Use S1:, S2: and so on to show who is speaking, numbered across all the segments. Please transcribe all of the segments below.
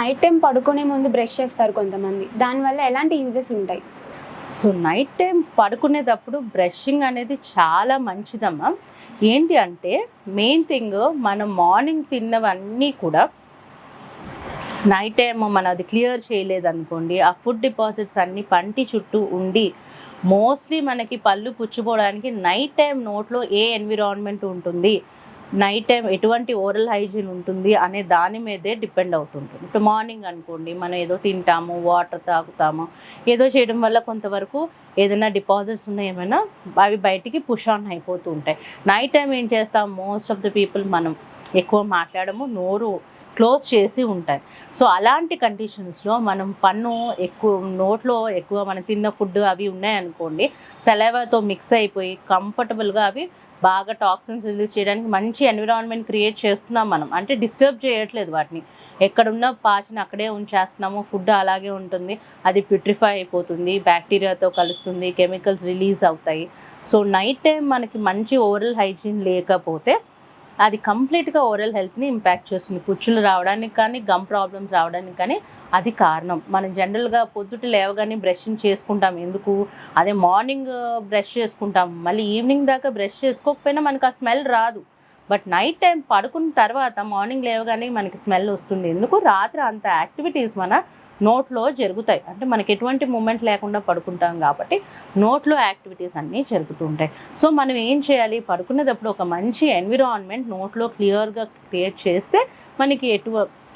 S1: Night time పడుకునే ముందు brush చేస్తారు కొంతమంది, దానివల్ల ఎలాంటి యూజెస్ ఉంటాయి?
S2: సో నైట్ టైం పడుకునేటప్పుడు బ్రషింగ్ అనేది చాలా మంచిదమ్మా. ఏంటి అంటే మెయిన్ థింగ్, మనం మార్నింగ్ తిన్నవన్నీ కూడా నైట్ టైం మనం అది క్లియర్ చేయలేదనుకోండి, ఆ ఫుడ్ డిపాజిట్స్ అన్నీ పంటి చుట్టూ ఉండి మోస్ట్లీ మనకి పళ్ళు పుచ్చిపోవడానికి నైట్ టైం నోట్లో ఏ ఎన్విరాన్మెంట్ ఉంటుంది, నైట్ టైం ఎటువంటి ఓరల్ హైజీన్ ఉంటుంది అనే దాని మీదే డిపెండ్ అవుతుంటుంది. ఇప్పుడు మార్నింగ్ అనుకోండి, మనం ఏదో తింటాము, వాటర్ తాగుతాము, ఏదో చేయడం వల్ల కొంతవరకు ఏదైనా డిపాజిట్స్ ఉన్నాయి ఏమైనా అవి బయటికి పుష్ ఆన్ అయిపోతూ ఉంటాయి. నైట్ టైం ఏం చేస్తాం, మోస్ట్ ఆఫ్ ద పీపుల్ మనం ఎక్కువ మాట్లాడము, నోరు క్లోజ్ చేసి ఉంటాయి. సో అలాంటి కండిషన్స్లో మనం పన్ను ఎక్కువ, నోట్లో ఎక్కువ మనం తిన్న ఫుడ్ అవి ఉన్నాయనుకోండి, సలైవాతో మిక్స్ అయిపోయి కంఫర్టబుల్గా అవి బాగా టాక్సిన్స్ రిలీజ్ చేయడానికి మంచి ఎన్విరాన్మెంట్ క్రియేట్ చేస్తున్నాం మనం. అంటే డిస్టర్బ్ చేయట్లేదు వాటిని, ఎక్కడున్న పాచిని అక్కడే ఉంచేస్తున్నాము, ఫుడ్ అలాగే ఉంటుంది, అది ప్యూట్రిఫై అయిపోతుంది, బ్యాక్టీరియాతో కలుస్తుంది, కెమికల్స్ రిలీజ్ అవుతాయి. సో నైట్ టైం మనకి మంచి ఓరల్ హైజీన్ లేకపోతే అది కంప్లీట్గా ఓరల్ హెల్త్ని ఇంపాక్ట్ చేస్తుంది. పుచ్చులు రావడానికి కానీ, గమ్ ప్రాబ్లమ్స్ రావడానికి కానీ అది కారణం. మనం జనరల్గా పొద్దుట లేవగానే బ్రషింగ్ చేసుకుంటాం, ఎందుకు? అదే మార్నింగ్ బ్రష్ చేసుకుంటాం, మళ్ళీ ఈవినింగ్ దాకా బ్రష్ చేసుకోకపోయినా మనకు ఆ స్మెల్ రాదు. బట్ నైట్ టైం పడుకున్న తర్వాత మార్నింగ్ లేవగానే మనకి స్మెల్ వస్తుంది, ఎందుకు? రాత్రి అంత యాక్టివిటీస్ మన నోట్లో జరుగుతాయి, అంటే మనకి ఎటువంటి మూమెంట్ లేకుండా పడుకుంటాం కాబట్టి నోట్లో యాక్టివిటీస్ అన్నీ జరుగుతూ ఉంటాయి. సో మనం ఏం చేయాలి, పడుకునేటప్పుడు ఒక మంచి ఎన్విరాన్మెంట్ నోట్లో క్లియర్గా క్రియేట్ చేస్తే మనకి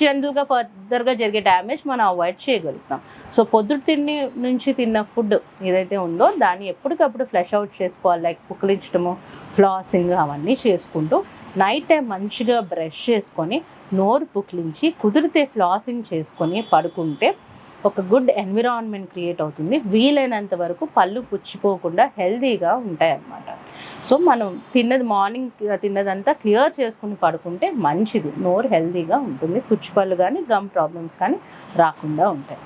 S2: జనరల్గా ఫర్దర్గా జరిగే డ్యామేజ్ మనం అవాయిడ్ చేయగలుగుతాం. సో పొద్దుటి నుంచి తిన్న ఫుడ్ ఏదైతే ఉందో దాన్ని ఎప్పటికప్పుడు ఫ్లష్ అవుట్ చేసుకోవాలి, లైక్ పుక్కిలించడము, ఫ్లాసింగ్ అవన్నీ చేసుకుంటూ నైట్ టైం మంచిగా బ్రష్ చేసుకొని నోరు పుక్లించి కుదిరితే ఫ్లాసింగ్ చేసుకొని పడుకుంటే ఒక గుడ్ ఎన్విరాన్మెంట్ క్రియేట్ అవుతుంది. వీలైనంత వరకు పళ్ళు పుచ్చిపోకుండా హెల్తీగా ఉంటాయి అన్నమాట. సో మనం తిన్నది మార్నింగ్ తిన్నదంతా క్లియర్ చేసుకుని పడుకుంటే మంచిది, నోరు హెల్తీగా ఉంటుంది, పుచ్చిపళ్ళు కానీ గమ్ ప్రాబ్లమ్స్ కానీ రాకుండా ఉంటాయి.